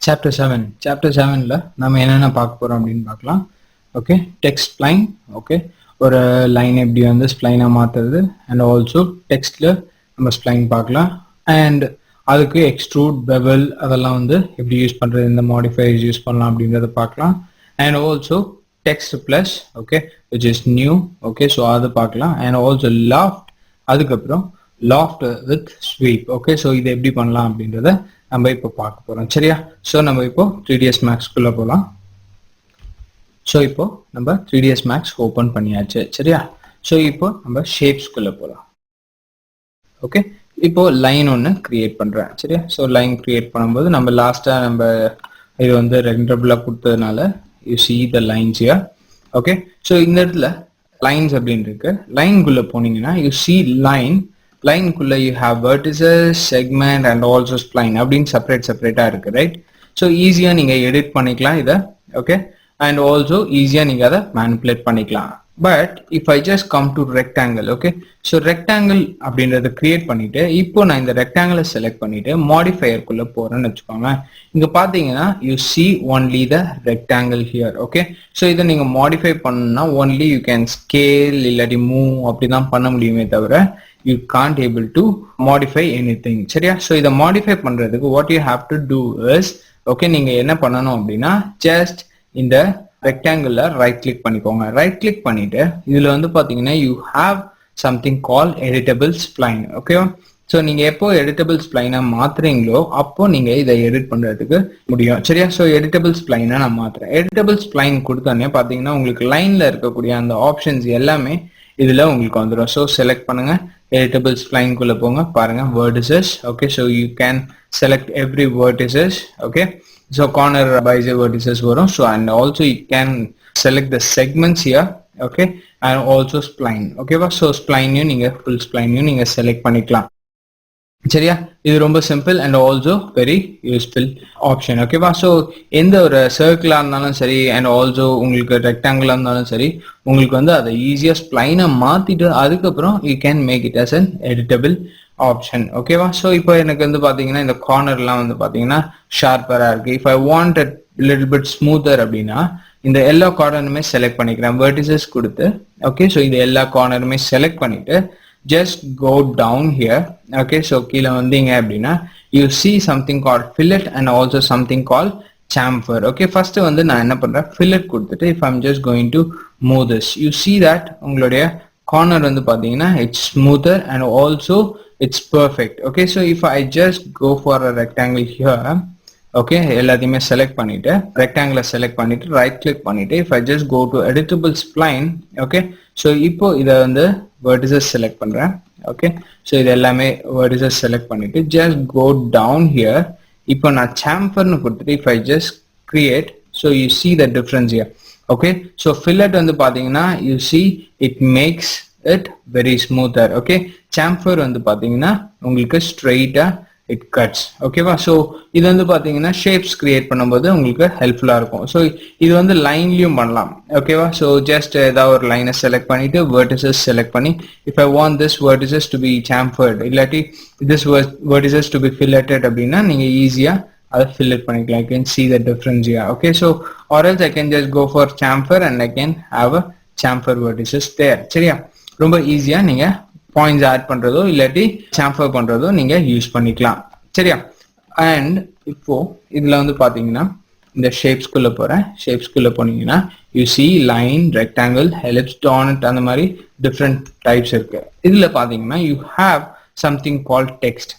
Chapter 7. Chapter 7ல நம்ம என்னென்ன பார்க்க போறோம் அப்படின்னு பார்க்கலாம். Okay, text spline. ஓகே, ஒரு லைன் எப்படி வந்து ஸ்ப்ளைனாக மாற்றுறது அண்ட் ஆல்சோ டெக்ஸ்ட்ல நம்ம ஸ்ப்ளைன் பார்க்கலாம். அண்ட் அதுக்கு எக்ஸ்ட்ரூட், பெவல் அதெல்லாம் வந்து எப்படி யூஸ் பண்ணுறது, இந்த மாடிஃபைஸ் யூஸ் பண்ணலாம் அப்படின்றத பார்க்கலாம். And also text plus, okay, which is new. Okay, so அது பார்க்கலாம். அண்ட் ஆல்சோ லாஃப்ட், அதுக்கப்புறம் loft with sweep. Okay, so இதை எப்படி பண்ணலாம் அப்படின்றத நம்ம இப்போ பார்க்க போறோம். சரியா? ஸோ நம்ம இப்போ 3ds Maxக்குள்ள போகலாம். ஸோ இப்போ நம்ம 3ds Max ஓப்பன் பண்ணியாச்சு. சரியா? ஸோ இப்போ நம்ம ஷேப்ஸ்குள்ள போகலாம். ஓகே, இப்போ லைன் ஒன்று கிரியேட் பண்றேன். சரியா? ஸோ லைன் கிரியேட் பண்ணும்போது நம்ம லாஸ்டா நம்ம இது வந்து ரெண்டபிளா கொடுத்ததுனால you see the lines here. Okay, so இந்த இடத்துல லைன்ஸ் அப்படின்னு இருக்கு. லைன்குள்ள போனீங்கன்னா யூ சி லைன்குள்ள you have vertices, segment and also spline அப்படின்னு செப்பரேட்டா இருக்கு, ரைட்? ஸோ ஈஸியா நீங்க எடிட் பண்ணிக்கலாம் இதை. ஓகே, அண்ட் ஆல்சோ ஈஸியா நீங்க அதை மேனிப்புலேட் பண்ணிக்கலாம். But if I just come to rectangle, okay, so rectangle அப்படின்றத கிரியேட் பண்ணிட்டு இப்போ நான் இந்த ரெக்டாங்கிளை செலக்ட் பண்ணிட்டு மாடிஃபையருக்குள்ள போறேன்னு வச்சுக்கோங்க. இங்க பாத்தீங்கன்னா you see only the rectangle here. Okay, so இதை நீங்க மாடிஃபை பண்ணணும்னா ஒன்லி யூ கேன் ஸ்கேல் இல்லாட்டி மூவ் அப்படிதான் பண்ண முடியுமே தவிர you can't able to modify anything. சரியா? ஸோ இதை மாடிஃபை பண்றதுக்கு what you have to do is, okay, நீங்க என்ன பண்ணணும் அப்படின்னா ஜஸ்ட் இந்த ரெக்டாங்கிள் ரைட் கிளிக் பண்ணிக்கோங்க. ரைட் கிளிக் பண்ணிட்டு இதுல வந்து பாத்தீங்கன்னா you have something call editable spline. ஓகேவா? ஸோ நீங்க எப்போ எடிட்டபிள் ஸ்ப்ளைனா மாத்துறீங்களோ அப்போ நீங்க இதை எடிட் பண்றதுக்கு முடியும். சரியா? ஸோ எடிட்டபிள் ஸ்ப்ளைனா நான் மாத்துறேன். எடிட்டபிள் ஸ்ப்ளைன் கொடுத்தோன்னே பாத்தீங்கன்னா உங்களுக்கு லைன்ல இருக்கக்கூடிய அந்த ஆப்ஷன்ஸ் எல்லாமே இதுல உங்களுக்கு வந்துடும். ஸோ செலக்ட் பண்ணுங்க, எடிட்டபிள் ஸ்ப்ளைன்குள்ள போங்க, பாருங்க vertices. Okay, so you can select every vertices. Okay, so corner பைஸ் vertices வரும். So and also you can select the segments here. Okay, and also spline. ஓகேவா? ஸோ ஸ்ப்ளைனையும் நீங்க ஃபுல் ஸ்ப்ளைனையும் நீங்க செலக்ட் பண்ணிக்கலாம். சரியா? இது ரொம்ப simple and also very useful option. ஓகேவா? ஸோ எந்த ஒரு சர்க்கிளா இருந்தாலும் சரி அண்ட் ஆல்சோ உங்களுக்கு ரெக்டாங்கிளா இருந்தாலும் சரி உங்களுக்கு வந்து அதை ஈஸியா ஸ்ப்ளைனை மாத்திட்டு அதுக்கப்புறம் you can make it as an editable option. ஓகேவா? ஸோ இப்போ எனக்கு வந்து பாத்தீங்கன்னா இந்த கார்னர்லாம் வந்து பாத்தீங்கன்னா ஷார்ப்பரா இருக்கு. If I want it little bit smoother அப்படின்னா இந்த எல்லா கார்னருமே செலக்ட் பண்ணிக்கிறேன், வெர்டிசஸ் கொடுத்து. ஓகே, ஸோ இந்த எல்லா கார்னருமே செலக்ட் பண்ணிட்டு just go down here. Okay, so கீழே வந்தீங்க அப்படின்னா you see something called fillet and also something called chamfer. Okay, first வந்து நான் என்ன பண்றேன், fillet கொடுத்துட்டு if I'm just going to move this, you see that உங்களுடைய corner வந்து பாத்தீங்கன்னா it's smoother and also it's perfect. Okay, so if I just go for a rectangle here, okay, எல்லாத்தையுமே select பண்ணிட்டு ரெக்டாங்கிளை செலக்ட் பண்ணிட்டு right click பண்ணிட்டு if I just go to editable spline, okay, so இப்போ இதை வந்து vertices select பண்றேன். Okay, so இது எல்லாமே vertices செலக்ட் பண்ணிட்டு just go down here. இப்போ நான் chamferன்னு கொடுத்துட்டு if I just create, so you see the difference here. Okay, so fillet வந்து பாத்தீங்கன்னா you see it makes it very smoother. Okay, chamfer வந்து பாத்தீங்கன்னா உங்களுக்கு ஸ்ட்ரெயிட்டா it cuts. ஓகேவா? ஸோ இது வந்து பாத்தீங்கன்னா ஷேப்ஸ் கிரியேட் பண்ணும்போது உங்களுக்கு ஹெல்ப்ஃபுல்லா இருக்கும். ஸோ இது வந்து லைன்லயும் பண்ணலாம். ஓகேவா? ஸோ ஜஸ்ட் ஏதாவது ஒரு லைனை செலக்ட் பண்ணிட்டு vertices செலக்ட் பண்ணி if I want this vertices to be chamfered இல்லாட்டி this vertices to be filleted அப்படின்னா நீங்க ஈஸியா அதை fillet பண்ணிக்கலாம். You can see the difference here. Okay, so or else I can just go for chamfer and I can have a chamfer vertices there. சரியா? ரொம்ப ஈஸியா நீங்க பாயிண்ட்ஸ் ஆட் பண்றதோ இல்லாட்டி சாம்பர் பண்றதோ நீங்க யூஸ் பண்ணிக்கலாம். சரியா? அண்ட் இப்போ இதுல வந்து பாத்தீங்கன்னா இந்த ஷேப்ஸ்குள்ள போறேன். ஷேப்ஸ்குள்ள போனீங்கன்னா you see line, rectangle, ellipse, donut அந்த மாதிரி டிஃப்ரெண்ட் டைப்ஸ் இருக்கு. இதுல பாத்தீங்கன்னா you have something called text.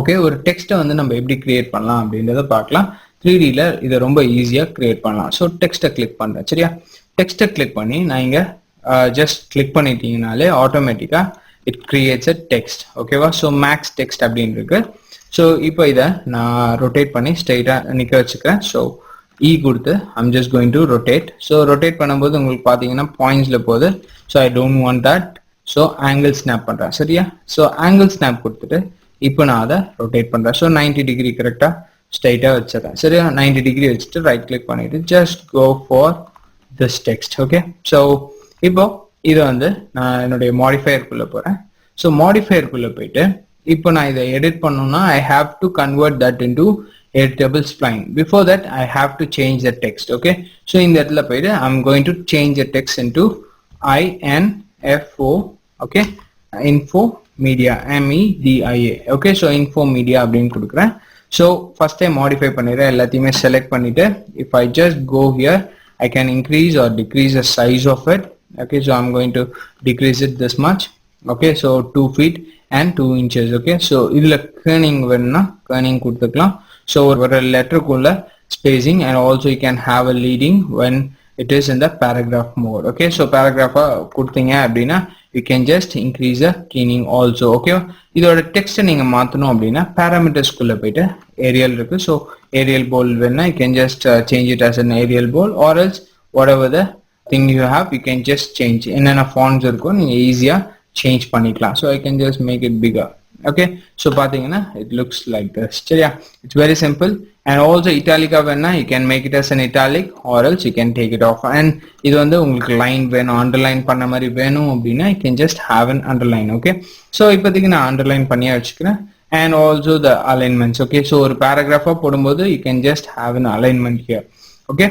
Okay, ஒரு டெக்ஸ்ட்டை வந்து நம்ம எப்படி கிரியேட் பண்ணலாம் அப்படின்றத பார்க்கலாம். 3Dல இதை ரொம்ப ஈஸியா கிரியேட் பண்ணலாம். ஸோ டெக்ஸ்ட்டை கிளிக் பண்றேன். சரியா? டெக்ஸ்ட்டை கிளிக் பண்ணி நான் இங்க ஜஸ்ட் கிளிக் பண்ணிட்டீங்கனாலே ஆட்டோமேட்டிக்கா இட் கிரியேட்ஸ் அ டெக்ஸ்ட். ஓகேவா? ஸோ மேக்ஸ் டெக்ஸ்ட் அப்படின்னு இருக்கு. ஸோ இப்போ இதை நான் ரொட்டேட் பண்ணி ஸ்ட்ரெயிட்டா நிக்க வச்சுக்கிறேன். ஸோ கொடுத்து I'm just going to rotate. So rotate பண்ணும்போது உங்களுக்கு பாத்தீங்கன்னா பாயிண்ட்ஸ்ல போகுது. So I don't want that. So angle snap பண்றேன். சரியா? ஸோ ஆங்கிள் ஸ்னாப் கொடுத்துட்டு இப்போ நான் அதை ரொட்டேட் பண்றேன். ஸோ 90 டிகிரி கரெக்டா ஸ்ட்ரெயிட்டா வச்சிடறேன். சரியா? 90 டிகிரி வச்சுட்டு ரைட் கிளிக் பண்ணிட்டு just go for this text. Okay, so இப்போ இது வந்து நான் என்னுடைய மாடிஃபையருக்குள்ள போறேன். ஸோ மாடிஃபையருக்குள்ள போயிட்டு இப்போ நான் இதை எடிட் பண்ணணும்னா I have to convert that into editable spline. Before that I have to change the text. Okay, so in that I'm going to change the text into info. Okay, info media, media. Okay, so info media அப்படினு கொடுக்கிறேன். So first I modify பண்ணிடுறேன், எல்லாத்தையுமே select பண்ணிட்டு if I just go here I can increase or decrease the size of it. Okay, so I'm going to decrease it this much. Okay, so 2 feet and 2 inches. Okay, so இதுல kerning வேணும்னா kerning கொடுத்துக்கலாம். So ஒரு letterக்குள்ள spacing, and also you can have a leading when it is in the paragraph mode. Okay, so paragraph கொடுத்தீங்க அப்படின்னா you can just increase the keying also. Okay, இதோட text நீங்க மாத்தணும் அப்படின்னா parameters குள்ள போயிட்டு Arial இருக்கு. So Arial bold வேணும்னா you can just change it as an Arial bold, or else whatever the thing you have you can just change. என்னென்ன fonts இருக்கோ நீங்க ஈஸியா change பண்ணிக்கலாம். So I can just make it bigger. Okay, so பாத்தீங்கன்னா it looks like this. சரியா, it's very simple. And also italic வேணா you can make it as an italic, or else you can take it off. And இது வந்து உங்களுக்கு line வேணும், underline பண்ண மாதிரி வேணும் அப்படின்னா you can just have an underline. Okay, so இப்போதைக்கு நான் underline பண்ணியா வச்சுக்கிறேன். And also the alignments. Okay, so ஒரு paragraph போடும்போது you can just have an alignment here. Okay,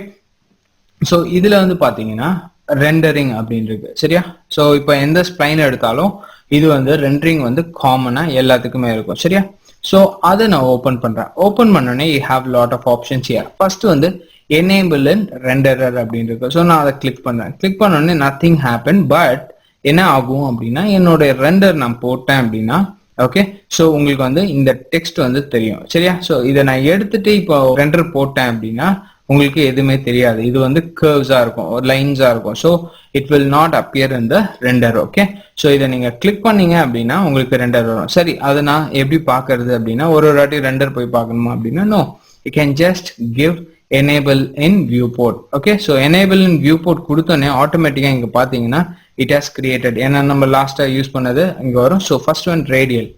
so இதுல வந்து பாத்தீங்கன்னா ரெண்டரிங் அப்படின்னு இருக்கு. சரியா, ஸோ இப்போ எந்த ஸ்ப்ளைன் எடுத்தாலும் இது வந்து ரெண்டரிங் வந்து காமனா எல்லாத்துக்குமே இருக்கும். சரியா, ஸோ அதை நான் ஓப்பன் பண்றேன். ஓப்பன் பண்ணோடனே you have lot of options here. First வந்து எனேபிள் இன் ரெண்டரர் அப்படின்னு இருக்கு. ஸோ நான் அதை கிளிக் பண்றேன். கிளிக் பண்ணோடனே நத்திங் ஹேப்பன். பட் என்ன ஆகும் அப்படின்னா என்னோட ரெண்டர் நான் போட்டேன் அப்படின்னா ஓகே, ஸோ உங்களுக்கு வந்து இந்த டெக்ஸ்ட் வந்து தெரியும். சரியா, ஸோ இதை நான் எடுத்துட்டு இப்போ ரெண்டர் போட்டேன் அப்படின்னா உங்களுக்கு எதுவுமே தெரியாது. இது வந்து கர்வ்ஸா இருக்கும், ஒரு லைன்ஸா இருக்கும். So it will not appear in the render. Okay, so இதை நீங்க கிளிக் பண்ணீங்க அப்படின்னா உங்களுக்கு ரெண்டர் வரும். சரி, அதை நான் எப்படி பாக்குறது அப்படின்னா ஒரு வாட்டி ரெண்டர் போய் பார்க்கணுமா அப்படின்னா no, you can just give enable in viewport. Okay, so enable in viewport கொடுத்தோன்னே ஆட்டோமேட்டிக்கா இங்க பாத்தீங்கன்னா இட் ஹாஸ் கிரியேட்டட். ஏன்னா நம்ம லாஸ்டா யூஸ் பண்ணது இங்க வரும். So first one radial.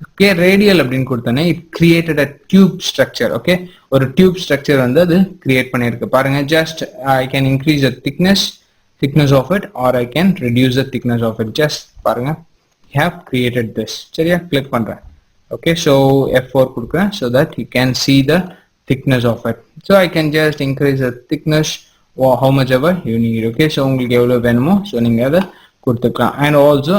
Okay, radial அப்படின்னு கொடுத்தோன்னே it created a tube structure. Okay, ஒரு டியூப் ஸ்ட்ரக்சர் வந்து அது கிரியேட் பண்ணிருக்கு பாருங்க. Just I can increase the thickness of it, or I can reduce the thickness of it. just பாருங்க, I have created this. சரியா, click பண்றேன். Okay, so F4 கொடுக்கிறேன் so that you can see the thickness of it. So I can just increase the thickness or how much ever you need. Okay, so உங்களுக்கு எவ்வளவு வேணுமோ so நீங்க அதை கொடுத்துக்கலாம். And also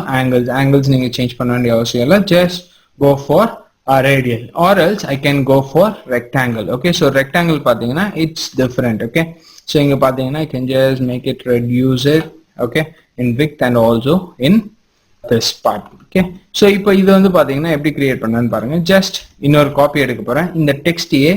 angles நீங்க change பண்ண வேண்டிய அவசியம் இல்லை. just go for a radial, or else I can go for rectangle. Okay, so rectangle பாத்தீங்கன்னா it's different. Okay, so இங்க பாத்தீங்கன்னா I can just make it reduce it. Okay, in width and also in this part. Okay, so இப்போ இது வந்து பாத்தீங்கன்னா எப்படி create பண்ணலாம்னு பாருங்க. just இன்னொரு காப்பி எடுக்க போறேன். இந்த டெக்ஸ்டையே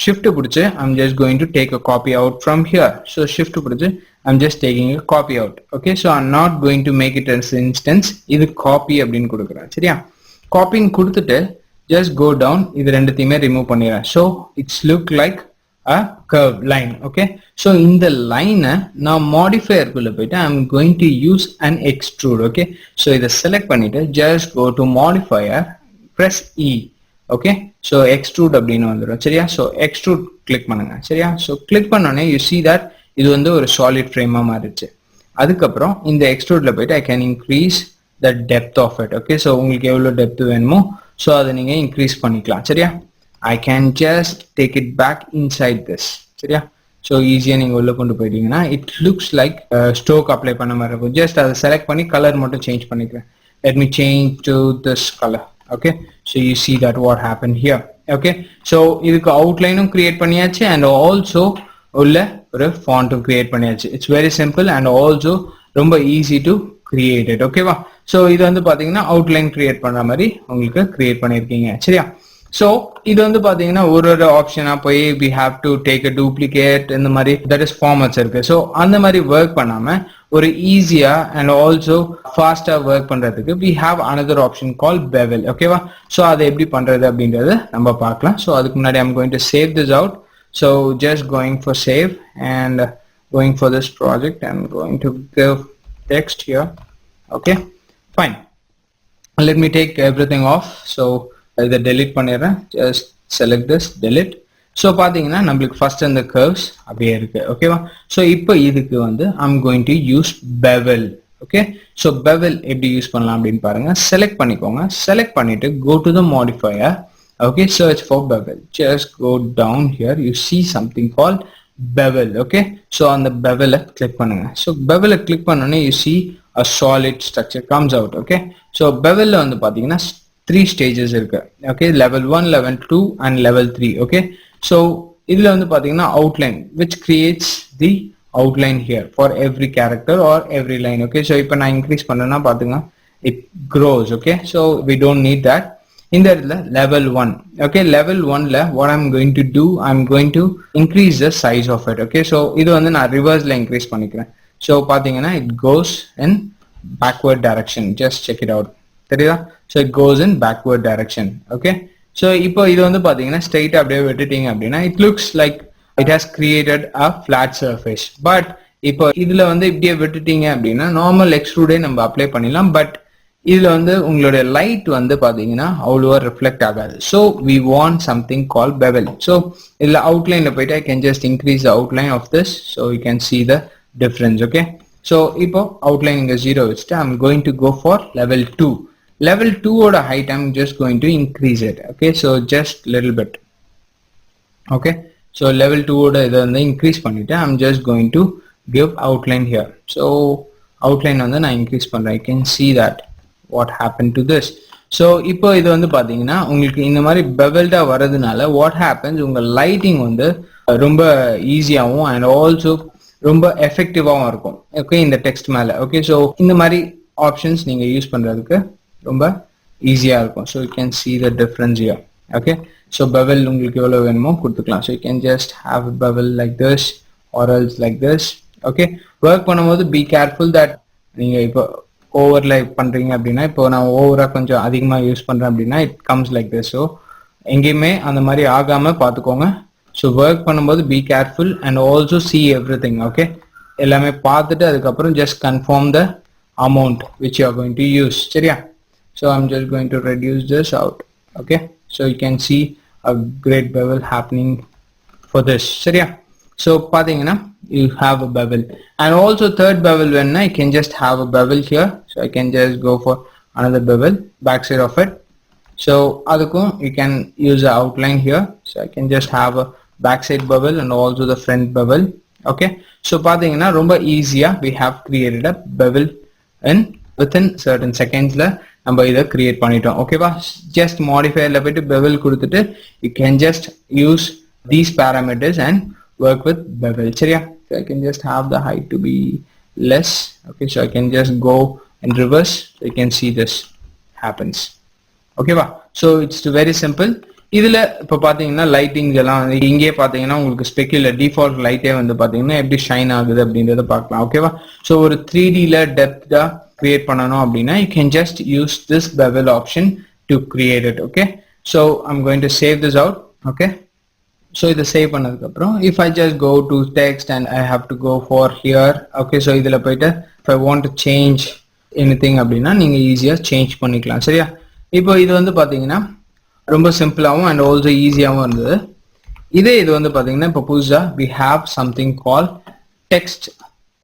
shift பிடிச்சு I'm just going to take a copy out from here. so shift பிடிச்சு I'm just taking a copy out. Okay, so I'm not going to make it as instance. இது copy அப்படின்னு கொடுக்குறேன். சரியா, copying கொடுத்துட்டு just go down, இது ரெண்டுத்தையுமே remove பண்ணிடுறேன். so it's look like a curved line. okay, so இந்த லைனை நான் modifier குள்ள போயிட்டு I'm going to use an extrude. okay, so இதை select பண்ணிட்டு just go to modifier, press E. okay, so extrude அப்படின்னு வந்துடும். சரியா, so extrude click பண்ணுங்க. சரியா, so click பண்ணோடனே you see that இது வந்து ஒரு solid frame மாறிடுச்சு. அதுக்கப்புறம் இந்த extrudeல போயிட்டு I can increase the depth of it. okay, so உங்களுக்கு எவ்வளவு depth வேணுமோ so அதை நீங்க increase பண்ணிக்கலாம். சரியா, I can just take it back inside this. சரியா, so ஈஸியா நீங்க உள்ள கொண்டு போயிட்டீங்கன்னா it looks like stroke apply பண்ண மாதிரி இருக்கும். just அதை select பண்ணி கலர் மட்டும் change பண்ணிக்கிறேன். let me change to this color. okay, so you see that what happened here. okay, so இதுக்கு outline create பண்ணியாச்சு and also உள்ள ஒரு font create பண்ணியாச்சு. it's very simple and also ரொம்ப easy to create it. ஓகேவா, so இது வந்து பாத்தீங்கன்னா outline create பண்ற மாதிரி உங்களுக்கு create பண்ணிருக்கீங்க. சரியா, so இது வந்து பாத்தீங்கன்னா ஒரு ஆப்ஷனா போய் we have to take a duplicate இந்த மாதிரி that is formats இருக்கு. so அந்த மாதிரி ஒர்க் பண்ணாம ஒரு ஈஸியா and also faster ஒர்க் பண்றதுக்கு we have another option called bevel. ஓகேவா, so அதை எப்படி பண்றது அப்படிங்கறத நம்ம பார்க்கலாம். so அதுக்கு முன்னாடி I'm going to save this out. so just going for save and going for this project. I'm going to give text here. okay, fine, let me take everything off. so இதை delete பண்ணிடுறேன். just select this, delete. so பாத்தீங்கன்னா நம்மளுக்கு first இந்த curves அப்படியே இருக்கு. ஓகேவா, so இப்போ இதுக்கு வந்து I'm going to use bevel. okay, so bevel எப்படி யூஸ் பண்ணலாம் அப்படின்னு பாருங்க. select பண்ணிக்கோங்க. select பண்ணிட்டு go to the modifier Okay, search for bevel. Just go down here, you see something called bevel. Okay, so on the bevel click பண்ணுங்க. So bevel click பண்ணோனே you see a solid structure comes out. Okay, so bevel வந்து பாத்தீங்கன்னா 3 stages இருக்கு. Okay, level 1, level 2 and level 3. Okay, so இதுல வந்து பாத்தீங்கன்னா outline which creates the outline here for every character or every line. Okay, so இப்போ நான் increase பண்ணேன்னா பாத்துங்க it grows. Okay, so we don't need that. In the level 1. Okay, level 1 la what I'm going to do, I'm going to increase the size of it. Okay, so இது வந்து நான் reverse la increase பண்ணிக்கிறேன். So பாத்தீங்கன்னா it goes in backward direction. Just check it out. தெரியுதா? So it goes in backward direction. Okay, so இப்போ இது வந்து பாத்தீங்கன்னா straight அப்படியே விட்டுட்டீங்க அப்படின்னா it looks like it has created a flat surface. But இப்போ இதுல வந்து இப்படியே விட்டுட்டீங்க அப்படின்னா normal extrude நம்ம apply பண்ணிடலாம். But இதுல வந்து உங்களுடைய லைட் வந்து பாத்தீங்கன்னா அவ்வளவா ரிஃப்ளெக்ட் ஆகாது. So we want something called bevel. So இதுல outline போயிட்டு I can just increase the outline of this so you can see the difference. Okay, so இப்போ outline இங்க 0 வச்சுட்டு I'm going to go for level 2. Level 2 ஓட height I'm just going to increase it. Okay, so just little bit. Okay, so level 2 ஓட இதை வந்து increase பண்ணிட்டு I'm just going to give outline here. So outline வந்து நான் increase பண்றேன். You can see that what happened to this. So இப்போ இது வந்து பாத்தீங்கன்னா உங்களுக்கு இந்த மாதிரி beveled வரதுனால what happens, உங்க lighting வந்து ரொம்ப ஈஸியாவும் and also ரொம்ப எஃபெக்டிவாவும் இருக்கும். ஓகே, இந்த டெக்ஸ்ட் மேல. ஓகே, so இந்த மாதிரி ஆப்ஷன்ஸ் நீங்க யூஸ் பண்றதுக்கு ரொம்ப ஈஸியா இருக்கும். So you can see the difference here. Okay, so bevel உங்களுக்கு எவ்வளவு வேணுமோ கொடுத்துக்கலாம். So you can just have a bevel like this or else like this. Okay, work பண்ணும்போது be careful that நீங்க இப்போ ஓவர்லே பண்றீங்க அப்படின்னா, இப்போ நான் ஓவரா கொஞ்சம் அதிகமா யூஸ் பண்றேன் அப்படின்னா it comes like this. So எங்கேயுமே அந்த மாதிரி ஆகாம பாத்துக்கோங்க. So work பண்ணும்போது be careful and also see everything. Okay, எல்லாமே பார்த்துட்டு அதுக்கப்புறம் just confirm the amount which you are going to use. சரியா? So I'm just going to reduce this out. Okay, so you can see a great bevel happening for this. சரியா? So பாத்தீங்கன்னா you have a bevel, and also third bevel when I can just have a bevel here. So I can just go for another bevel backside of it. So adukkum you can use the outline here. So I can just have a backside bevel and also the front bevel. Okay, so பாத்தீங்கன்னா ரொம்ப ஈஸியா we have created a bevel in within certain seconds la நம்ம இதை create பண்ணிட்டோம். ஓகேவா? just modify ல போயிட்டு bevel கொடுத்துட்டு you can just use these parameters and work with bevel. சரியா? So I can just have the height to be less. Okay, so I can just go in reverse. So you can see this happens. Okay va? So it's very simple. இதுல இப்ப பாத்தீங்கன்னா lightings எல்லாம் இங்கே பாத்தீங்கன்னா உங்களுக்கு ஸ்பெக்குல default லைட்டே வந்து பாத்தீங்கன்னா எப்படி ஷைன் ஆகுது அப்படின்றத பார்க்கலாம். ஓகேவா? ஸோ ஒரு 3D ல டெப்தா கிரியேட் பண்ணணும் அப்படின்னா you can just use this bevel option to create it. Okay, so I'm going to save this out. Okay, so இதை சேவ் பண்ணதுக்கு அப்புறம் if I just go to text and I have to go for here. Okay, so இதுல போயிட்டு if I want to change anything அப்படின்னா நீங்க ஈஸியா change பண்ணிக்கலாம். சரியா? இப்போ இது வந்து பாத்தீங்கன்னா ரொம்ப சிம்பிளாவும் and also ஈஸியாவும் இருந்தது. இது வந்து பாத்தீங்கன்னா இப்போ புதுசா we have something called text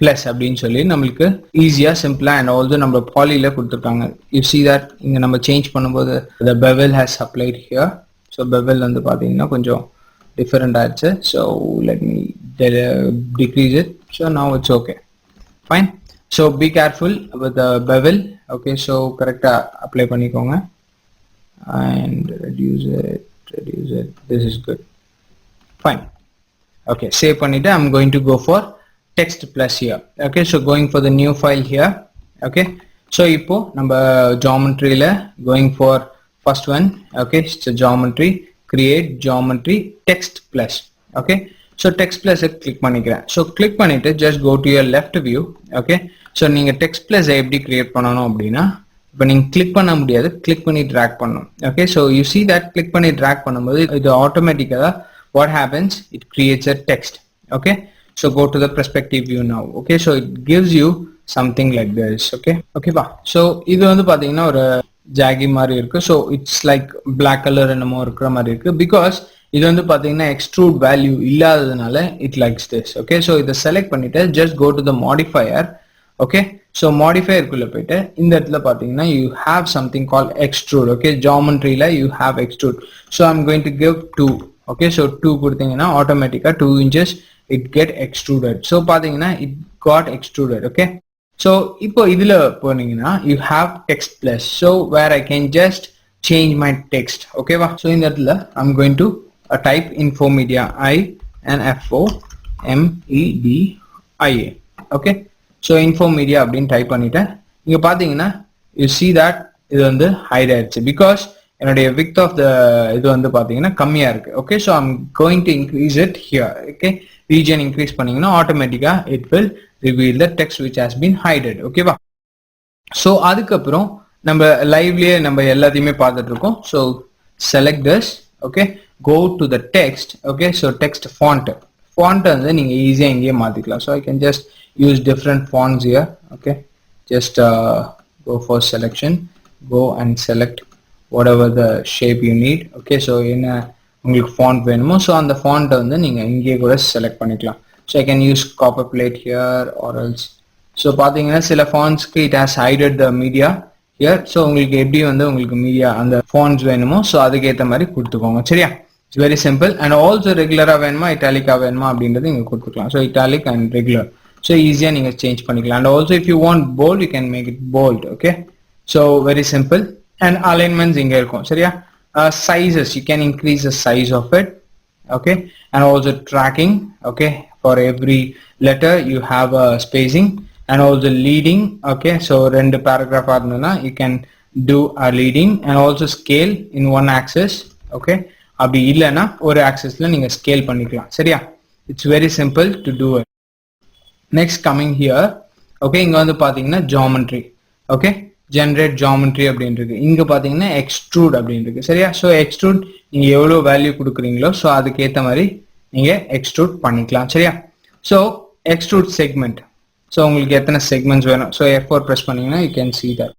plus அப்படின்னு சொல்லி நம்மளுக்கு ஈஸியா சிம்பிளா and also நம்ம பாலில கொடுத்துருக்காங்க. you see that இங்க நம்ம சேஞ்ச் பண்ணும்போது the bevel has applied here. so bevel வந்து பாத்தீங்கன்னா கொஞ்சம் different ஆச்சு. so let me decrease it. so now it's okay, fine. so be careful with the bevel. okay, so correctா apply பண்ணிக்கோங்க and reduce it. This is good, fine. okay, save பண்ணிட்டு I'm going to go for text plus here. okay, so going for the new file here. okay, so இப்போ நம்ம geometryல going for first one. okay, so geometry, create geometry text plus. okay, so text plus click பண்ணிக்கிறேன். so click பண்ணிட்டு just go to your left view. okay, so நீங்க text plus எப்படி create பண்ணணும் அப்படின்னா இப்போ நீங்க click பண்ண முடியாது, click பண்ணி drag பண்ணணும். okay, so you see that click பண்ணி drag பண்ணும்போது இது ஆட்டோமேட்டிக்கா what happens, it creates a text. okay, so go to the perspective view now. okay, so it gives you something like this. okay, okay ba. so இது வந்து பாத்தீங்கன்னா ஒரு ஜாகி மாதிரி இருக்கு. so it's like black color என்னமோ இருக்கிற மாதிரி இருக்கு because இது வந்து பாத்தீங்கன்னா extrude value இல்லாததுனால it likes this. okay, so இதை select பண்ணிட்டு just go to the modifier. okay, so modifier குள்ள போயிட்டு இந்த இடத்துல பாத்தீங்கன்னா you have something called extrude. Okay, geometry la you have extrude, so I'm going to give 2. Okay, so 2 கொடுத்தீங்கன்னா automatically 2 inches it get extruded. So பாத்தீங்கன்னா it got extruded. Okay, so இப்போ இதுல போனீங்கன்னா you have text plus, so where I can just change my text. Okay va, so இந்த இடத்துல I'm going to type Infomedia, INFOMEDIA. Okay, so Infomedia அப்படின்னு type பண்ணிட்டேன். இங்க பாத்தீங்கன்னா you see that இது வந்து hide ஆயிடுச்சு because என்னுடைய width of the இது வந்து பாத்தீங்கன்னா கம்மியா இருக்கு. Okay, so I'm going to increase it here. Okay, region increase பண்ணீங்கன்னா automatically it will reveal the text which has been hidden. Okay வா, so அதுக்கப்புறம் நம்ம லைவ்லயே நம்ம எல்லாத்தையுமே பார்த்துட்டு இருக்கோம். So select this. Okay, go to the text. Okay, so text font வந்து நீங்க ஈஸியா இங்கேயே மாத்திக்கலாம். So I can just use different fonts here. Okay, just go for selection, go and select whatever the shape you need. Okay, so என்ன உங்களுக்கு font வேணுமோ so அந்த font வந்து நீங்க இங்கேயே கூட select பண்ணிக்கலாம். So I can use copper plate here or else. So பாத்தீங்கன்னா சில fontsக்கு it has hidden the media here. So உங்களுக்கு எப்படி வந்து உங்களுக்கு media அந்த fonts வேணுமோ so அதுக்கு ஏத்த மாதிரி கொடுத்துக்கோங்க. சரியா, it's very simple. And also ரெகுலரா வேணுமா இட்டாலிக்கா வேணுமா அப்படின்றது இங்க கொடுத்துக்கலாம். So italic and regular, so ஈஸியா நீங்க சேஞ்ச் பண்ணிக்கலாம். And also if you want bold you can make it bold. Okay, so very simple. And alignments இங்க இருக்கும். சரியா, sizes you can increase the size of it. Okay, and also tracking. Okay, for every letter you have a spacing. And also leading. Okay, so ரெண்டு paragraph ஆகுதுன்னா you can do a leading. And also scale in one axis. Okay, அப்படி இல்லைன்னா ஒரு ஆக்சிஸ்ல நீங்க scale பண்ணிக்கலாம். சரியா, it's very simple to do it. Next coming here. Okay, இங்க வந்து பாத்தீங்கன்னா geometry. Okay, generate geometry அப்படின்றது இங்க பாத்தீங்கன்னா extrude அப்படின்றது. சரியா, so extrude நீங்க எவ்வளவு வேல்யூ கொடுக்குறீங்களோ so அதுக்கு ஏத்த மாதிரி நீங்க extrude பண்ணிக்கலாம். சரியா, so extrude segment, so உங்களுக்கு எத்தனை segments வேணும் so F4 press பண்ணீங்கன்னா you can see that.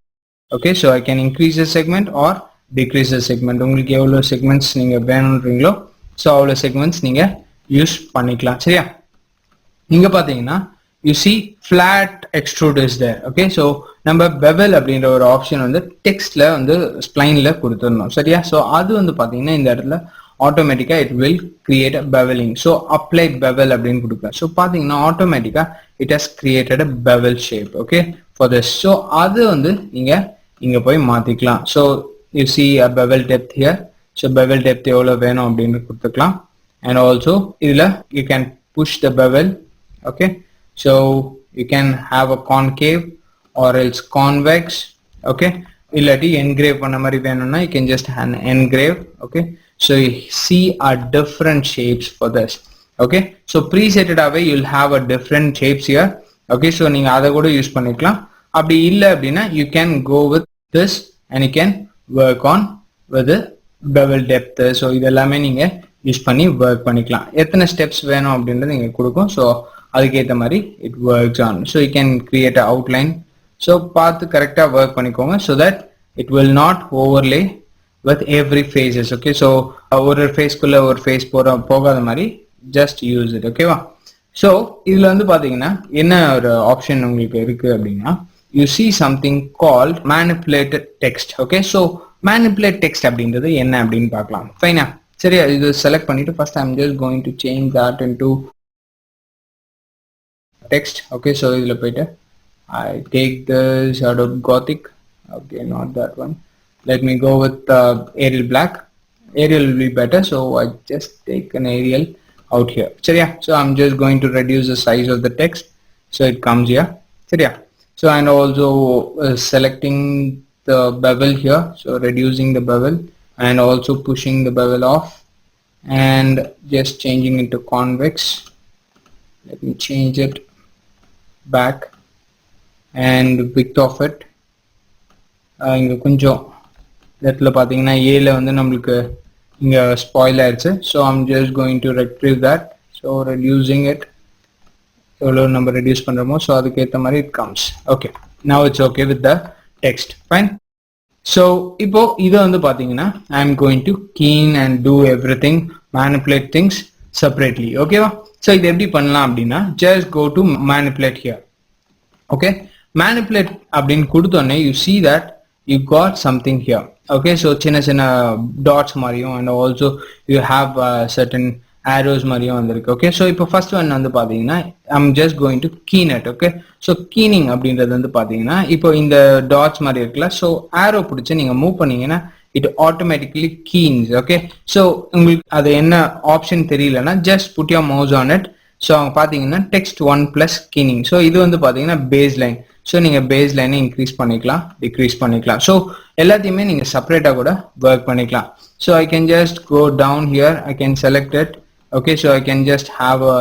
Okay, so I can increase the segment or decrease the segment. உங்களுக்கு எவ்வளவு segments நீங்க வேணும்ன்றீங்களோ so அவ்வளவு segments நீங்க யூஸ் பண்ணிக்கலாம். சரியா, இங்க பாத்தீங்கன்னா you see flat extrude is there. Okay, so நம்ம bevel அப்படின்ற ஒரு ஆப்ஷன் வந்து டெக்ஸ்ட்ல வந்து ஸ்ப்ளைன்ல கொடுத்துடணும். சரியா, so அது வந்து பாத்தீங்கன்னா இந்த இடத்துல ஆட்டோமேட்டிக்கா it will create a beveling. so apply bevel அப்படின்னு கொடுப்பேன். so பாத்தீங்கன்னா ஆட்டோமேட்டிக்கா it has created a bevel shape. Okay, for this, so அது வந்து நீங்க இங்க போய் மாத்திக்கலாம். so you see a bevel depth here. so bevel depth எவ்வளவு வேணும் அப்படின்னு கொடுத்துக்கலாம். and also இதுல you can push the bevel. Okay, so you can have a concave or else convex. Okay, இல்லாட்டி engrave பண்ண மாதிரி வேணும்னா you can just engrave. Okay, so you see a different shapes for this. Okay, so presetted away you'll have a different shapes here. Okay, so நீங்க அதை கூட use பண்ணிக்கலாம். அப்படி இல்லை அப்படின்னா you can go with this and you can work on with the bevel depth. so இதெல்லாமே நீங்க use பண்ணி ஒர்க் பண்ணிக்கலாம். எத்தனை ஸ்டெப்ஸ் வேணும் அப்படின்றது நீங்க கொடுக்கும். so அதுக்கு ஏத்த மாதிரி it works on. so you can create a outline. so பார்த்து கரெக்டா ஒர்க் பண்ணிக்கோங்க so that it will not overlay with every phases. Okay, so ஒரு ஃபேஸ்க்குள்ள ஒரு ஃபேஸ் போகாத மாதிரி just use it. ஓகேவா, so இதுல வந்து பாத்தீங்கன்னா என்ன ஒரு ஆப்ஷன் உங்களுக்கு இருக்கு அப்படின்னா you see something called manipulated text. Okay, so manipulate text அப்படின்றது என்ன அப்படின்னு பார்க்கலாம். ஃபைனா, சரியா, இது செலக்ட் பண்ணிட்டு first I'm just going to change that into text. Okay, so இதுல போயிட்டு I take this Adobe Gothic. Okay, not that one. Let me go with Arial Black. Arial will be better, so I just take an Arial out here. சரியா, so I'm just going to reduce the size of the text so it comes here. சரியா, so and also selecting the bevel here, so reducing the bevel and also pushing the bevel off and just changing it to convex. Let me change it back and width of it. இங்க கொஞ்சம் இடத்துல பாத்தீங்கன்னா ஏல வந்து நம்மளுக்கு இங்க spoil ஆயிடுச்சு. so I'm just going to retrieve that. so reducing it, எவ்வளவு நம்ம ரெடியூஸ் பண்றோமோ so அதுக்கு ஏத்த மாதிரி it comes. okay, now it's okay with the text. fine, so இப்போ இது வந்து பாத்தீங்கன்னா I am going to keen and do everything, manipulate things separately. ஓகேவா, so இது எப்படி பண்ணலாம் அப்படின்னா just go to manipulate here. okay, manipulate அப்படின்னு கொடுத்தோன்னே you see that you got something here. Okay, so சின்ன dots மாதிரியும் and also you have certain arrows மாதிரியும் வந்திருக்கு. Okay, so இப்போ first one வந்து பாத்தீங்கன்னா I'm just going to keen it. Okay, so keening அப்படின்றது வந்து பாத்தீங்கன்னா இப்போ இந்த dots மாதிரி இருக்குல்ல, so arrow பிடிச்சு நீங்க மூவ் பண்ணீங்கன்னா it automatically keens. Okay, so உங்களுக்கு அது என்ன ஆப்ஷன் தெரியலன்னா just put your mouse on it. so அவங்க பாத்தீங்கன்னா text 1 plus keening. so இது வந்து பாத்தீங்கன்னா baseline. so நீங்க baseline increase பண்ணிக்கலாம், decrease பண்ணிக்கலாம். so எல்லாத்தையுமே நீங்க செப்பரேட்டா கூட work பண்ணிக்கலாம். so I can just go down here, I can select it. okay, so I can just have a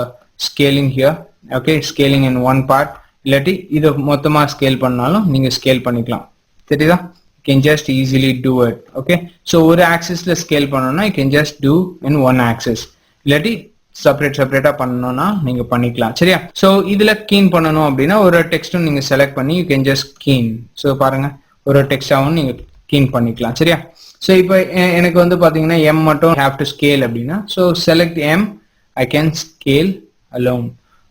scaling here. okay, scaling in one part. இல்லாட்டி இது மொத்தமா ஸ்கேல் பண்ணாலும் நீங்க ஸ்கேல் பண்ணிக்கலாம். சரிதா? you can just easily do it. okay, so ஒரு ஆக்சிஸ்ல scale பண்ணனும்னா you can just do in one axis. இல்லாட்டி செப்பரேட்டா பண்ணனும்னா நீங்க பண்ணிக்கலாம். சரியா? so இதுல கீன் பண்ணனும் அப்படினா ஒரு டெக்ஸ்டும் நீங்க செலக்ட் பண்ணி you can just keen. so பாருங்க ஒரு டெக்ஸ்டாவும் நீங்க கீன் பண்ணிக்கலாம். சரியா? so இப்போ எனக்கு வந்து பாத்தீங்கன்னா m மட்டும் have to scale அப்படினா so select m, I can scale alone.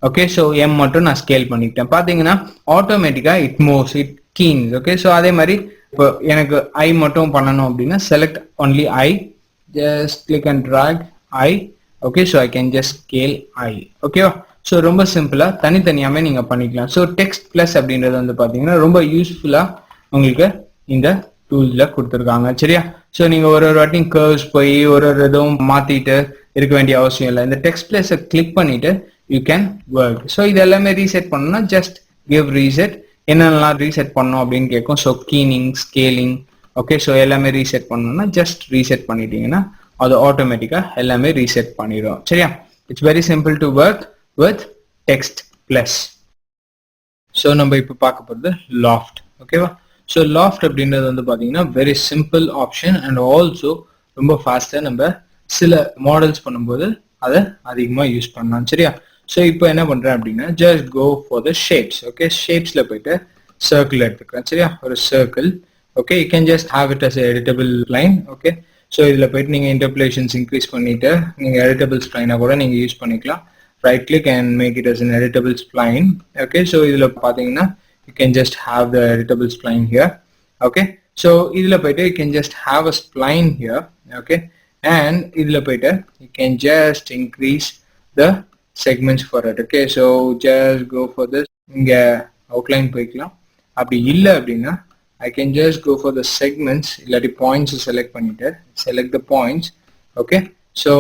okay, so m மட்டும் நான் ஸ்கேல் பண்ணிட்டேன். பாத்தீங்கன்னா ஆட்டோமேட்டிக்கா it moves, it keens. okay, so அதே மாதிரி இப்போ எனக்கு I மட்டும் பண்ணனும் அப்படினா select only I, just click and drag I. okay, so I can just scale I. okay, so ரொம்ப சிம்பிளா தனித்தனியாவே நீங்க பண்ணிக்கலாம். so text plus அப்படின்றது வந்து பாத்தீங்கன்னா ரொம்ப யூஸ்ஃபுல்லா உங்களுக்கு இந்த டூல்ஸ்ல கொடுத்திருக்காங்க. சரியா? so நீங்க ஒரு வாட்டி கர்வ்ஸ் போய் ஒரு இதுவும் மாத்திட்டு இருக்க வேண்டிய அவசியம் இல்லை. இந்த text plus கிளிக் பண்ணிட்டு you can work. so இது எல்லாமே ரீசெட் பண்ணனும்னா just give reset. என்னெல்லாம் ரீசெட் பண்ணனும் அப்படின்னு கேட்கும். so keening, scaling. okay, so எல்லாமே ரீசெட் பண்ணனும்னா just ரீசெட் பண்ணிட்டீங்கன்னா அது ஆட்டோமேட்டிக்கா எல்லாமே ரீசெட் பண்ணிடும். சரியா? It's very simple to work with text plus. So நம்ம இப்போ பார்க்க போகிறது லாஃப்ட். ஓகேவா? ஸோ லாஃப்ட் அப்படின்றது வந்து பார்த்தீங்கன்னா very simple option and also ரொம்ப ஃபாஸ்ட்டாக நம்ம சில மாடல்ஸ் பண்ணும்போது அதை அதிகமாக யூஸ் பண்ணலாம். சரியா? ஸோ இப்போ என்ன பண்ணுறேன் அப்படின்னா just go for the shapes. Okay, ஷேப்ஸில் போயிட்டு சர்க்கிள் எடுத்துக்கிறேன். சரியா? ஒரு circle. Okay, you can just have it as editable line. Okay, so இதில் போயிட்டு நீங்கள் இன்டர்போலேஷன்ஸ் இன்க்ரீஸ் பண்ணிட்டு நீங்கள் எடிட்டபிள் ஸ்ப்ளைனாக கூட நீங்கள் யூஸ் பண்ணிக்கலாம். Right click and make it as an editable spline. Okay, so இதில் பார்த்தீங்கன்னா you can just have the editable spline here. okay, so இதில் போயிட்டு you can just have a spline here. okay, and இதில் போயிட்டு you can just increase the segments for it. okay, so just go for this. இங்கே outline போய்க்கலாம். அப்படி இல்லை அப்படின்னா I can just go for the segments. இல்லாட்டி points select பண்ணிட்டு select the points. okay, so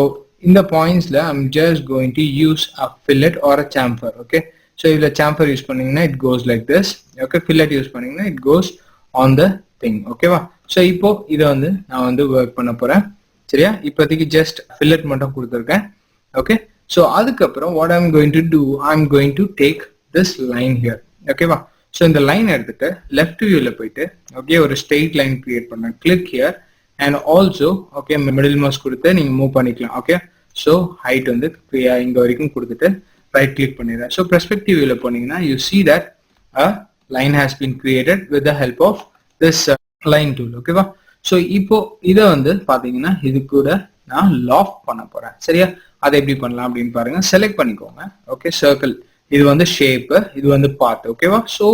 in the points I'm just going to use a fillet or a chamfer. okay, so if the chamfer use பண்ணீங்கன்னா it goes like this. okay, fillet use பண்ணீங்கன்னா it goes on the thing. okay வா? so இப்போ இதை வந்து நான் வந்து work பண்ண போறேன். சரியா? இப்போதைக்கு just fillet மட்டும் கொடுத்துருக்கேன். okay, so அதுக்கப்புறம் what I'm going to do, I'm going to take this line here. okay வா? ஸோ இந்த லைன் எடுத்துட்டு லெஃப்ட் வியூவில் போயிட்டு ஓகே ஒரு ஸ்ட்ரெயிட் லைன் கிரியேட் பண்ணேன். Click here and also okay middle mouse கொடுத்து நீங்கள் மூவ் பண்ணிக்கலாம். ஓகே, ஸோ ஹைட் வந்து இங்கே வரைக்கும் கொடுத்துட்டு ரைட் கிளிக் பண்ணிடுறேன். ஸோ பெர்ஸ்பெக்டிவ் வியூவில் போனீங்கன்னா you see that a line has been created with the help of this line tool. ஓகேவா? ஸோ இப்போ இதை வந்து பார்த்தீங்கன்னா இது கூட நான் லாஃப்ட் பண்ண போகிறேன். சரியா? அதை எப்படி பண்ணலாம் அப்படின்னு பாருங்க. செலக்ட் பண்ணிக்கோங்க. Okay, circle. இது வந்து ஷேப்பு, இது வந்து பார்ட். ஓகேவா? ஸோ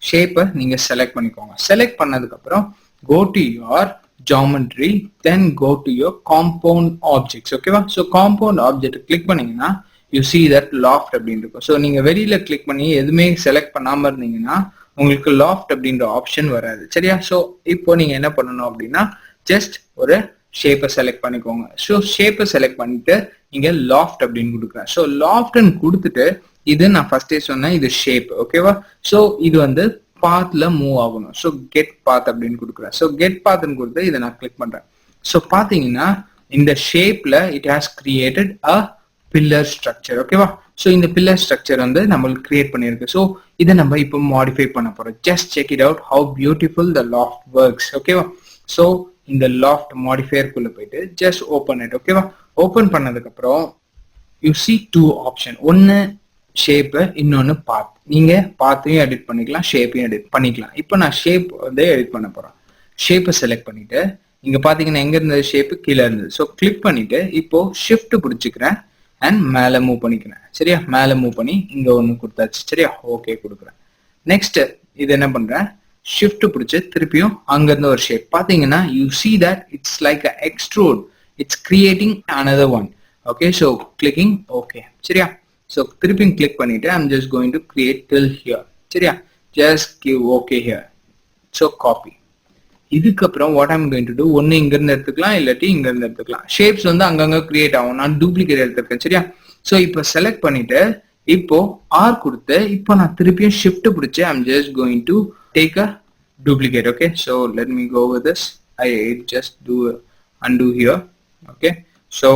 ஷேப்பை நீங்க செலக்ட் பண்ணிக்கோங்க. செலக்ட் பண்ணதுக்கு அப்புறம் go to your geometry, then go to your compound objects. ஓகேவா? ஸோ காம்பவுண்ட் ஆப்ஜெக்ட் கிளிக் பண்ணீங்கன்னா யூ சி தட் லாஃப்ட் அப்படின்னு இருக்கும். ஸோ நீங்க வெளியில கிளிக் பண்ணி எதுவுமே செலக்ட் பண்ணாம இருந்தீங்கன்னா உங்களுக்கு லாஃப்ட் அப்படின்ற ஆப்ஷன் வராது. சரியா? ஸோ இப்போ நீங்க என்ன பண்ணணும் அப்படின்னா ஜஸ்ட் ஒரு ஷேப்பை செலக்ட் பண்ணிக்கோங்க. ஸோ ஷேப்பை செலக்ட் பண்ணிட்டு நீங்க லாஃப்ட் அப்படின்னு கொடுக்குறேன். ஸோ லாஃப்ட்னு கொடுத்துட்டு இது நான் ஃபர்ஸ்டே சொன்னேன் இது ஷேப். ஓகேவா? ஸோ இது வந்து பாத்ல மூவ் ஆகணும். ஸோ கெட் பாத் அப்படின்னு கொடுக்குறேன். ஸோ கெட் பாத்னு கொடுத்து இதை நான் கிளிக் பண்றேன். ஸோ பாத்தீங்கன்னா இந்த ஷேப்ல it has created a pillar structure. ஓகேவா? ஸோ இந்த பில்லர் ஸ்ட்ரக்சர் வந்து நம்மளுக்கு கிரியேட் பண்ணிருக்கு. ஸோ இதை நம்ம இப்போ மாடிஃபை பண்ண போறோம். Just check it out how beautiful the loft works. ஓகேவா? ஸோ இந்த லாஃப்ட் மாடிஃபையருக்குள்ள போயிட்டு ஜஸ்ட் ஓப்பன் இட். ஓகேவா? ஓப்பன் பண்ணதுக்கு அப்புறம் யூ சி டூ ஆப்ஷன். ஒன்னு ஷேப்பு, இன்னொன்னு பாத். நீங்க பாத்தையும் எடிட் பண்ணிக்கலாம், ஷேப்பையும் எடிட் பண்ணிக்கலாம். இப்போ நான் ஷேப் வந்து எடிட் பண்ண போறேன். ஷேப்பை செலக்ட் பண்ணிட்டு இங்க பாத்தீங்கன்னா எங்க இருந்தது ஷேப்பு கீழே இருந்தது. ஸோ கிளிக் பண்ணிட்டு இப்போ ஷிஃப்ட் பிடிச்சிக்கிறேன் அண்ட் மேலே மூவ் பண்ணிக்கிறேன். சரியா? மேலே மூவ் பண்ணி இங்க ஒன்று கொடுத்தாச்சு. சரியா? ஓகே கொடுக்குறேன். நெக்ஸ்ட் இது என்ன பண்றேன், ஷிஃப்ட் பிடிச்சு திருப்பியும் அங்கிருந்து ஒரு ஷேப் பாத்தீங்கன்னா you see that it's like a extrude, it's creating another one. Okay, so clicking okay. சரியா? So திருப்பியும் click பண்ணிட்டு I'm just going to create till here. சரியா? Just give okay here. So copy. இதுக்கப்புறம் what I'm going to do, ஒன்னு இங்க இருந்து எடுத்துக்கலாம் இல்லாட்டி இங்க இருந்து எடுத்துக்கலாம். ஷேப்ஸ் வந்து அங்கங்க கிரியேட் ஆகும். நான் டூப்ளிகேட் எடுத்துருக்கேன். சரியா? சோ இப்போ செலக்ட் பண்ணிட்டு இப்போ R கொடுத்து இப்போ நான் திருப்பியும் ஷிஃப்ட் பிடிச்சு I'm just going to take a duplicate. Okay, so let me go with this. I just do undo here. Okay, so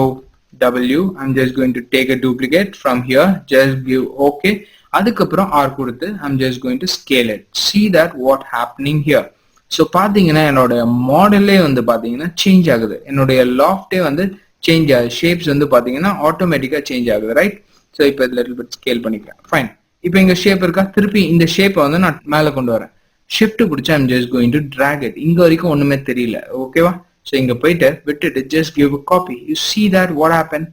W, I'm just going to take a duplicate from here, just give okay. அதுக்கப்புறம் R கொடுத்து I'm just going to scale it. See that what happening here. So பாத்தீங்கன்னா என்னோட மாடலே வந்து பாத்தீங்கன்னா change ஆகுது, என்னுடைய லாஃப்டே வந்து change ஆகுது, ஷேப்ஸ் வந்து பாத்தீங்கன்னா ஆட்டோமேட்டிக்கா சேஞ்ச் ஆகுது. ரைட்? ஸோ இப்போ லிட்டில் பிட் ஸ்கேல் பண்ணிக்கிறேன். ஃபைன். இப்போ இங்க ஷேப் இருக்கா, திருப்பி இந்த ஷேப்பை வந்து நான் மேலே கொண்டு வரேன். ஷிஃப்ட் பிடிச்சா I'm just going to drag it. இங்க வரைக்கும் ஒண்ணுமே தெரியல. ஓகேவா? ஸோ இங்க போயிட்டு விட்டுட்டு just give a copy. You see that what happened?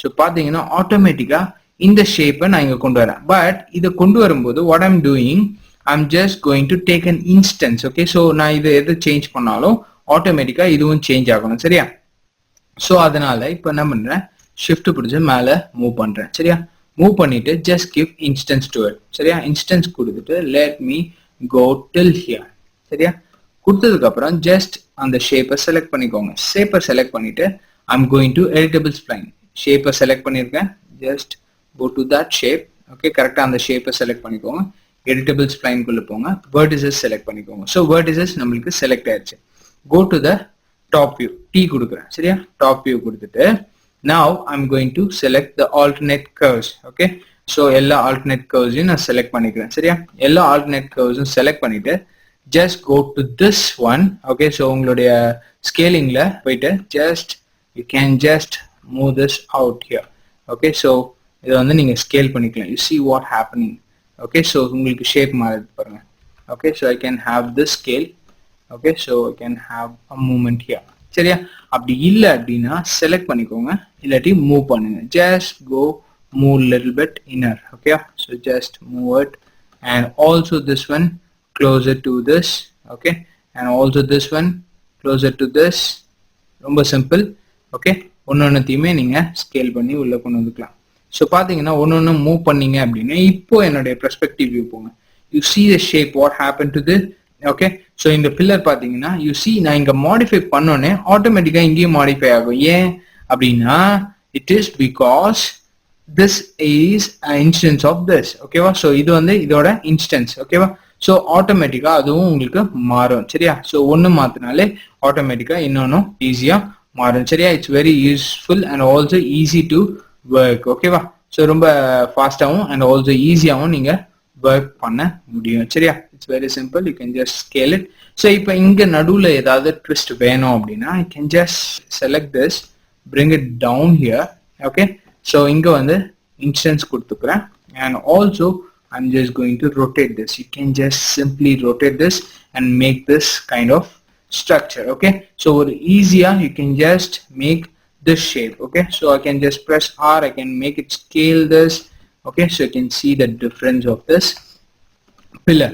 So பாத்தீங்கன்னா ஆட்டோமேட்டிக்கா இந்த ஷேப்பை நான் இங்க கொண்டு வரேன். பட் இதை கொண்டு வரும்போது what I'm doing, I'm just going to take an instance. Okay, so நான் இதை எது சேஞ்ச் பண்ணாலும் ஆட்டோமேட்டிக்கா இதுவும் சேஞ்ச் ஆகணும். சரியா? ஸோ அதனால இப்போ என்ன பண்றேன், ஷிஃப்ட் பிடிச்சு மேலே மூவ் பண்றேன். சரியா? மூவ் பண்ணிட்டு just give instance to it. சரியா? இன்ஸ்டன்ஸ் கொடுத்துட்டு let me go till here. சரியா? கொடுத்ததுக்கு அப்புறம் just அந்த ஷேப்பை செலக்ட் பண்ணிக்கோங்க. ஷேப்பை செலக்ட் பண்ணிட்டு I'm going to editable spline. ஷேப்பை செலக்ட் பண்ணிருக்கேன். just go to that shape. Okay, கரெக்டா அந்த ஷேப்பை செலக்ட் பண்ணிக்கோங்க. editable spline குள்ள போங்க. vertices செலக்ட் பண்ணிக்கோங்க. so vertices நம்மளுக்கு செலக்ட் ஆயிடுச்சு. go to the top view. T கொடுக்குறேன். சரியா? top view கொடுத்துட்டு now I'm going to select the alternate curves. okay, so எல்லா alternate curves நான் செலக்ட் பண்ணிக்கிறேன். சரியா? எல்லா alternate curves செலக்ட் பண்ணிட்டு just go to this one. okay, so உங்களுடைய ஸ்கேலிங்ல போயிட்டு just you can just move this out here. okay, so இதை வந்து நீங்க ஸ்கேல் பண்ணிக்கலாம். you see what happening. okay, so உங்களுக்கு ஷேப் மாறுது பாருங்க. okay, so I can have this scale. okay, so I can have a movement here. சரியா? அப்படி இல்ல அப்படின்னா செலக்ட் பண்ணிக்கோங்க, இல்லாட்டி மூவ் பண்ணுங்க. just go move little bit inner. okay, so just move it, and also this one closer to this. okay, and also this one closer to this. ரொம்ப simple. okay, ஒன்னொன்னுத்தையுமே நீங்க scale பண்ணி உள்ள கொண்டு வந்துக்கலாம். So பாத்தீங்கன்னா ஒன்னொன்னு move பண்ணீங்க அப்படின்னா இப்போ என்னுடைய பெர்ஸ்பெக்டிவ் வியூ போங்க. you see the shape what happened to this. okay, so இந்த பில்லர் பாத்தீங்கன்னா you see நான் இங்க மாடிஃபை பண்ணோன்னே ஆட்டோமேட்டிக்கா இங்கேயும் மாடிஃபை ஆகும். ஏன் அப்படின்னா it is because this is an instance of this. ஓகேவா? ஸோ இது வந்து இதோட இன்ஸ்டன்ஸ். ஓகேவா? ஸோ ஆட்டோமேட்டிக்கா அதுவும் உங்களுக்கு மாறும். சரியா? ஸோ ஒன்று மாத்தினாலே ஆட்டோமேட்டிக்கா இன்னொன்னும் ஈஸியா மாறும். சரியா? It's very useful and also easy to work. ஓகேவா? ஸோ ரொம்ப ஃபாஸ்டாகவும் அண்ட் ஆல்சோ ஈஸியாகவும் நீங்க ஒர்க் பண்ண முடியும். சரியா? It's very simple. You can just scale it. So இப்போ இங்க நடுவில் ஏதாவது ட்விஸ்ட் வேணும் அப்படின்னா I can just select this, bring it down here. okay, so இங்க வந்து instance கொடுத்துக்கிறேன், and also I'm just going to rotate this. you can just simply rotate this and make this kind of structure. okay, so easier you can just make this shape. okay, so I can just press R, I can make it scale this. okay, so you can see the difference of this pillar.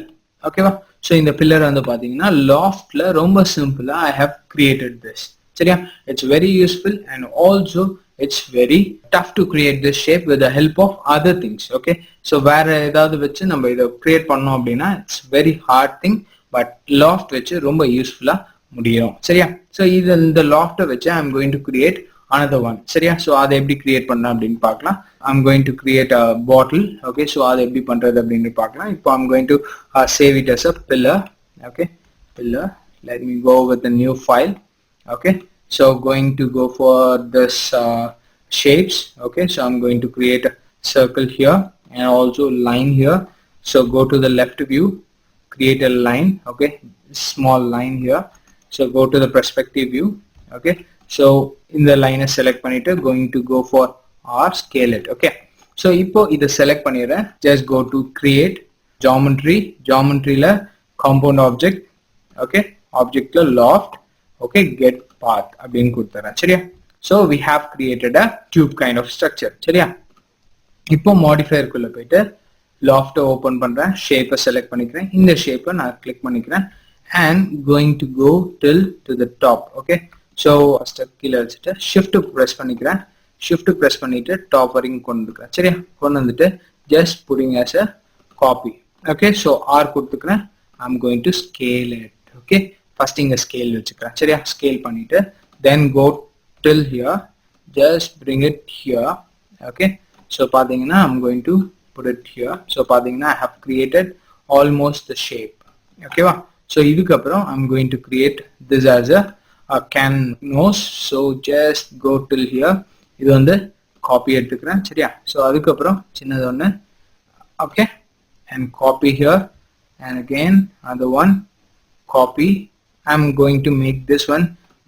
okay, so in the pillar வந்து பாத்தீங்கன்னா loftல ரொம்ப சிம்பிளா I have created this. சரியா? it's very useful and also it's very tough to create this shape with the help of other things. okay, so வேற ஏதாவது வச்சு நம்ம இதை கிரியேட் பண்ணோம் அப்படின்னா it's very hard thing, but loft வச்சு ரொம்ப யூஸ்ஃபுல்லா முடியும். சரியா? so இது இந்த loft வச்சு I'm going to create another one. சரியா? so அதை எப்படி கிரியேட் பண்ண அப்படின்னு பார்க்கலாம். I'm going to create a bottle. okay, so அதை எப்படி பண்றது அப்படின்னு பார்க்கலாம். இப்போ I'm going to save it as a pillar. okay, pillar. let me go with a new file. okay, so going to go for this shapes. okay, so I'm going to create a circle here and also line here. so go to the left view, create a line. okay, small line here. so go to the perspective view. okay, so in the line select பண்ணிட்டு going to go for R, scale it. okay, so இப்போ இதை select பண்ணிடுறேன். just go to create geometry, geometryல compound object. okay, objectல loft. okay, get path அப்படின்னு கொடுத்துறேன். சரியா? so we have created a tube kind of structure. சரியா? இப்போ modifier குள்ள போயிட்டு loft open பண்றேன், shape select பண்ணிக்கிறேன், இந்த shape நான் click பண்ணிக்கிறேன் and going to go till to the top. Okay, so first கீழ வச்சிட்டு shift press பண்ணிக்கிறேன், shift press பண்ணிட்டு top வரைக்கும் கொண்டு வந்துக்கிறேன். சரியா, கொண்டு வந்துட்டு just putting as a copy. Okay, so R கொடுத்துக்கிறேன், I'm going to scale it. Okay, first இங்க scale வச்சுக்கிறேன். சரியா, scale பண்ணிட்டு then go till here, just bring it here. Okay, so பாத்தீங்கன்னா I'm going to put it here. So பாத்தீங்கன்னா I have created almost the shape. Okay வா, so இதுக்கு அப்புறம் I'm going to create this as a can nose. So just go till here, இது வந்து copy எடுத்துக்கிறேன். சரியா, so அதுக்கு அப்புறம் சின்னது ஒன்று, okay, and copy here, and again another one, copy. I'm going to make this one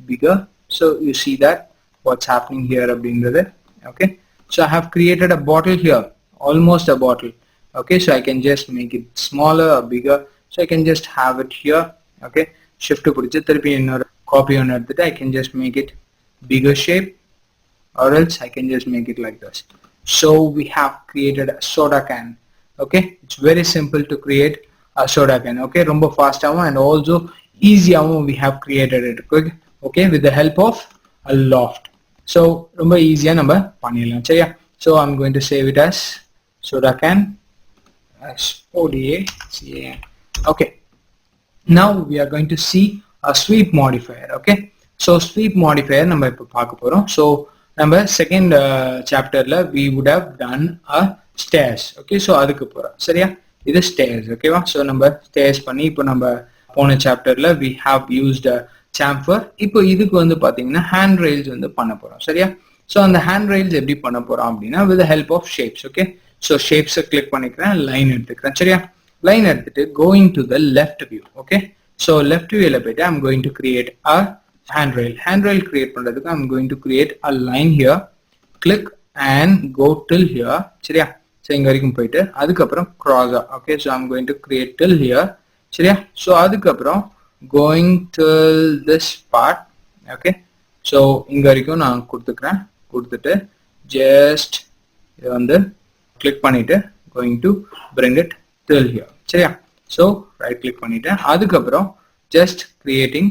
bigger, so you see that what's happening here abindrathu. Okay, so I have created a bottle here, almost a bottle. Okay, so I can just make it smaller or bigger, so I can just have it here. Okay, shift pudichu thirupi innoru copy on edutittu I can just make it bigger shape, or else I can just make it like this. So we have created a soda can. Okay, it's very simple to create a soda can. Okay, romba fast and also easy we have created it quick. Okay, with the help of a loft. So romba easy number paniyalam. Seriya, so I'm going to save it as soda can as ODA. Okay, now we are going to see a sweep modifier. Okay, so sweep modifier நம்ம இப்ப பார்க்க போறோம். So நம்ம second chapterல we would have done a stairs. Okay, so அதுக்கு போறோம். சரியா, இது stairs. ஓகேவா, so நம்ம stairs பண்ணி இப்போ நம்ம போன சாப்டர்ல we have used a chamfer. இப்போ இதுக்கு வந்து பாத்தீங்கன்னா hand rails வந்து பண்ண போறோம். சரியா, so அந்த hand rails எப்படி பண்ண போறோம் அப்படின்னா with the help of shapes. Okay, so shapes click பண்ணிக்கிறேன், line எடுத்துக்கிறேன். சரியா, line எடுத்துட்டு going to the left view. Okay, so left viewல போயிட்டு I'm going to create a handrail. Handrail create பண்றதுக்கு I'm going to create a line here, click and go till here. சரியா, so இங்க வரைக்கும் போயிட்டு அதுக்கப்புறம் cross. Okay, so I'm going to create till here. சரியா, so அதுக்கப்புறம் going till this part. Okay, so இங்க வரைக்கும் நான் கொடுத்துக்கிறேன், கொடுத்துட்டு just இது வந்து click பண்ணிட்டு going to bring it till here. சரியா, so right click பண்ணிட்டேன், அதுக்கப்புறம் just creating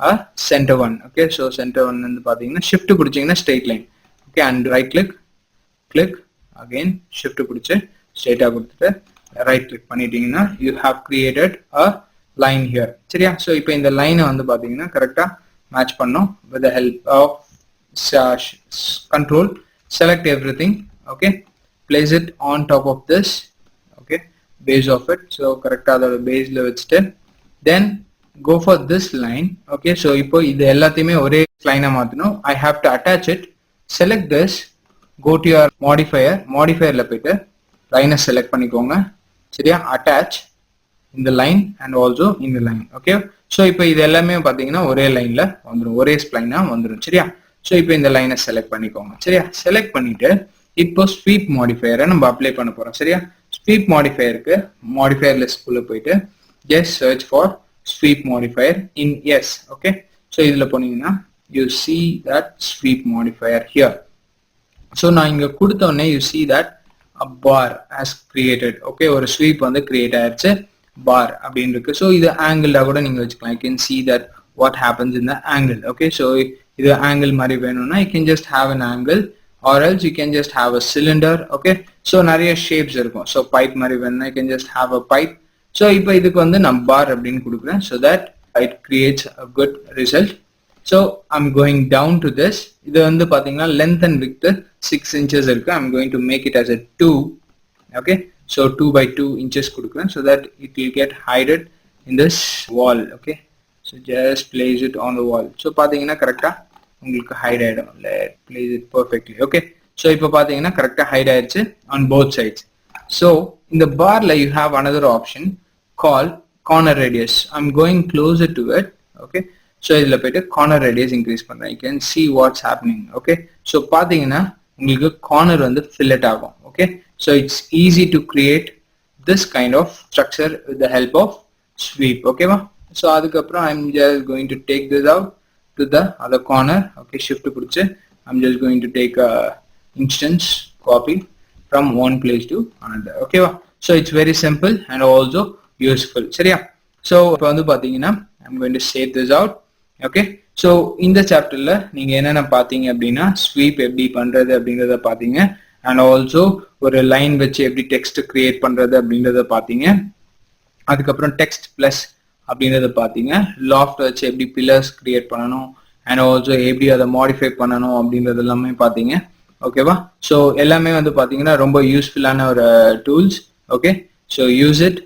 a center one. Okay, so center one வந்து பாத்தீங்கன்னா shift பிடிச்சீங்கன்னா straight line. Okay, and right click, click again, shift பிடிச்சு straight கொடுத்துட்டு right click பண்ணிட்டீங்கன்னா you have created a line here. சரியா, so இப்போ இந்த லைனை வந்து பாத்தீங்கன்னா கரெக்டா மேட்ச் பண்ணோம் with the help of control, select everything. Okay, place it on top of this. Okay, base of it, so கரெக்டா அதோட பேஸ்ல வச்சுட்டு then go for this line. Okay, so இப்போ இது எல்லாத்தையுமே ஒரே லைனா மாத்தணும். I have to attach it. Select this, go to your modifierல போயிட்டு line select பண்ணிக்கோங்க. சரியா, attach in the line and also in the line. Okay, so இப்போ இது எல்லாமே பாத்தீங்கன்னா ஒரே லைன்ல வந்துரும், ஒரே ஸ்ப்ளைனா வந்துரும். சரியா, so இப்போ இந்த லைனை செலக்ட் பண்ணிக்கோங்க. சரியா, செலக்ட் பண்ணிட்டு இப்போ sweep modifier நம்ம அப்ளை பண்ண போறோம். சரியா, sweep modifierக்கு modifier list குள்ள போயிட்டு just search for sweep modifier in yes. Okay, so இதுல போனீங்கன்னா you see that sweep modifier here. So நான் இங்க கொடுத்த உடனே you see that a bar has created. Okay, ஒரு sweep வந்து create ஆயிருச்சு, bar அப்படின்னு இருக்கு. So இது angled கூட நீங்க வச்சுக்கலாம். You can see that what happens in the angle. Okay, so இது angle மாதிரி வேணும்னா you can just have an angle, or else you can just have a cylinder. Okay, so நிறைய shapes இருக்கும். So pipe மாதிரி வேணும்னா you can just have a pipe. So இப்போ இதுக்கு வந்து நான் bar அப்படின்னு கொடுக்குறேன் so that it creates a good result. So I'm going down to this. இது வந்து பாத்தீங்கன்னா length and width 6 inches இருக்கு. I'm going to make it as a 2. Okay, so 2 by 2 inches கொடுக்குறேன் so that it will get hidden in this wall. Okay, so just place it on the wall. So பாத்தீங்கன்னா கரெக்டா உங்களுக்கு hide ஆயிடும். Let place it perfectly. Okay, so இப்போ பாத்தீங்கன்னா கரெக்டா hide ஆயிடுச்சு on both sides. So in the barல you have another option called corner radius. I'm going closer to it. Okay, so இதுல போயிட்டு corner radius increase பண்றேன். You can see what's happening. Okay, so பாத்தீங்கன்னா உங்களுக்கு corner வந்து fillet ஆகும். Okay, so it's easy to create this kind of structure with the help of sweep. Okay va, so அதுக்கப்புறம் I'm just going to take this out to the other corner. Okay, shift பிடிச்சு I'm just going to take a instance, copy, from one place to another. Okay, so it's very simple and also useful. சரியா? So இப்போ வந்து பாத்தீங்கன்னா I'm going to save this out. Okay, so இந்த சாப்டர்ல நீங்க என்னென்ன பாத்தீங்க அப்படின்னா ஸ்வீப் எப்படி பண்றது அப்படிங்கறத பாத்தீங்க, and also ஒரு லைன் வச்சு எப்படி டெக்ஸ்ட் கிரியேட் பண்றது அப்படிங்கறத பாத்தீங்க, அதுக்கப்புறம் டெக்ஸ்ட் பிளஸ் அப்படிங்கறத பாத்தீங்க, லாஃப்ட் வச்சு எப்படி பில்லர்ஸ் கிரியேட் பண்ணணும், அண்ட் ஆல்சோ எப்படி அதை மாடிஃபை பண்ணணும் அப்படின்றது எல்லாமே பாத்தீங்க. ஓகேவா? ஸோ எல்லாமே வந்து பாத்தீங்கன்னா ரொம்ப யூஸ்ஃபுல்லான ஒரு tools. Okay, so use it